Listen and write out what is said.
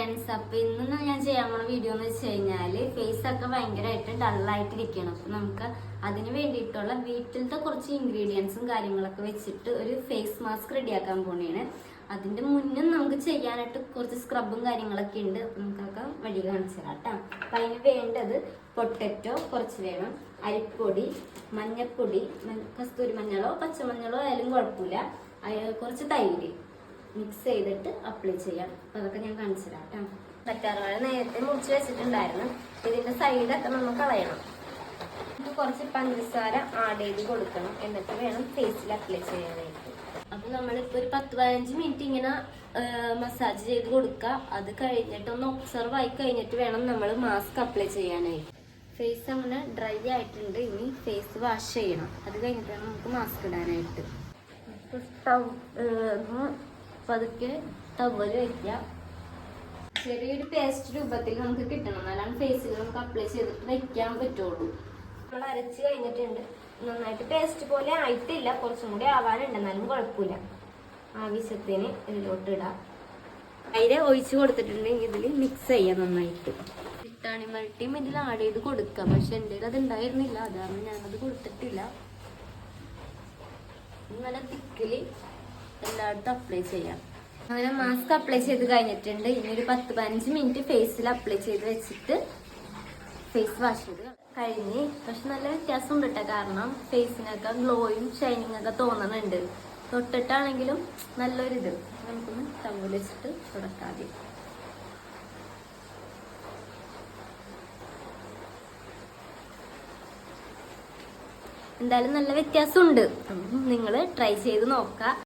Friends, അപ്പൊ ഇന്ന് ഞാൻ ചെയ്യാൻ പോണ വീഡിയോ എന്ന് വെച്ച് കഴിഞ്ഞാല് ഫേസ് ഒക്കെ ഭയങ്കരമായിട്ട് ഡള്ളായിട്ടിരിക്കണം. അപ്പൊ നമുക്ക് അതിന് വേണ്ടിയിട്ടുള്ള വീട്ടിലത്തെ കുറച്ച് ഇൻഗ്രീഡിയൻസും കാര്യങ്ങളൊക്കെ വെച്ചിട്ട് ഒരു ഫേസ് മാസ്ക് റെഡിയാക്കാൻ പോണേണ്. അതിന്റെ മുന്നേ നമുക്ക് ചെയ്യാനായിട്ട് കുറച്ച് സ്ക്രബും കാര്യങ്ങളൊക്കെ ഉണ്ട്. അപ്പൊ നമുക്കൊക്കെ വഴി കാണിച്ചു തരാം കേട്ടോ. അപ്പൊ അതിന് വേണ്ടത് പൊട്ടറ്റോ കുറച്ച് വേണം, അരിപ്പൊടി, മഞ്ഞപ്പൊടി, കസ്തൂരി മഞ്ഞളോ പച്ചമഞ്ഞളോ ആയാലും കുഴപ്പമില്ല, കുറച്ച് തൈര് മിക്സ് ചെയ്തിട്ട് അപ്ലൈ ചെയ്യാം. അപ്പൊ അതൊക്കെ ഞാൻ കാണിച്ചു തരാം കേട്ടോ. കറ്റാർവാഴ നേരത്തെ മുറിച്ച് വെച്ചിട്ടുണ്ടായിരുന്നു. ഇതിന്റെ സൈഡൊക്കെ നമുക്ക് കളയണം. കുറച്ച് പഞ്ചസാര ആഡ് ചെയ്ത് കൊടുക്കണം, എന്നിട്ട് വേണം ഫേസിൽ അപ്ലൈ ചെയ്യാനായിട്ട്. അപ്പൊ നമ്മളിപ്പോ ഒരു 10-15 മിനിറ്റ് ഇങ്ങനെ മസാജ് ചെയ്ത് കൊടുക്കുക. അത് കഴിഞ്ഞിട്ട് ഒന്ന് ഒബ്സർവ് ആയി കഴിഞ്ഞിട്ട് വേണം നമ്മൾ മാസ്ക് അപ്ലൈ ചെയ്യാനായിട്ട്. ഫേസ് അങ്ങനെ ഡ്രൈ ആയിട്ടുണ്ട്, ഇനി ഫേസ് വാഷ് ചെയ്യണം. അത് കഴിഞ്ഞിട്ട് വേണം നമുക്ക് മാസ്ക് ഇടാനായിട്ട്. പതുക്കെ ടവല് വെക്കുക. ചെറിയൊരു പേസ്റ്റ് രൂപത്തിൽ നമുക്ക് കിട്ടണം, എന്നാലാണ് ഫേസിൽ നമുക്ക് അപ്ലൈ ചെയ്തിട്ട് വെക്കാൻ പറ്റുള്ളൂ. നമ്മൾ അരച്ച് കഴിഞ്ഞിട്ടുണ്ട്. നന്നായിട്ട് പേസ്റ്റ് പോലെ ആയിട്ടില്ല, കുറച്ചും കൂടി ആവാനുണ്ട്, എന്നാലും കുഴപ്പമില്ല. ആവശ്യത്തിന് ഇതിലോട്ട് ഇടാം. തൈര് ഒഴിച്ച് കൊടുത്തിട്ടുണ്ടെങ്കിൽ ഇതിൽ മിക്സ് ചെയ്യാം നന്നായിട്ട്. ഇട്ടാണി മൾട്ടിയും ഇതിൽ ആഡ് ചെയ്ത് കൊടുക്കാം, പക്ഷെ എൻ്റെ അത് ഉണ്ടായിരുന്നില്ല, അതാണ് ഞാനത് കൊടുത്തിട്ടില്ല. നല്ല തിക്കില് എല്ലായിടത്തും അപ്ലൈ ചെയ്യാം. അങ്ങനെ മാസ്ക് അപ്ലൈ ചെയ്ത് കഴിഞ്ഞിട്ടുണ്ട്. ഇനി ഒരു 10-15 മിനിറ്റ് ഫേസിൽ അപ്ലൈ ചെയ്ത് വെച്ചിട്ട് ഫേസ് വാഷ് ചെയ്ത് കഴിഞ്ഞ്. പക്ഷെ നല്ല വ്യത്യാസം ഉണ്ട് കേട്ടോ, കാരണം ഫേസിനൊക്കെ ഗ്ലോയും ഷൈനിങ് ഒക്കെ തോന്നുന്നുണ്ട്. തൊട്ടിട്ടാണെങ്കിലും നല്ലൊരിത്. നമുക്കൊന്ന് ടവൽ വെച്ചിട്ട് തുടക്കാതെ. എന്തായാലും നല്ല വ്യത്യാസമുണ്ട്. നിങ്ങൾ ട്രൈ ചെയ്ത് നോക്കുക.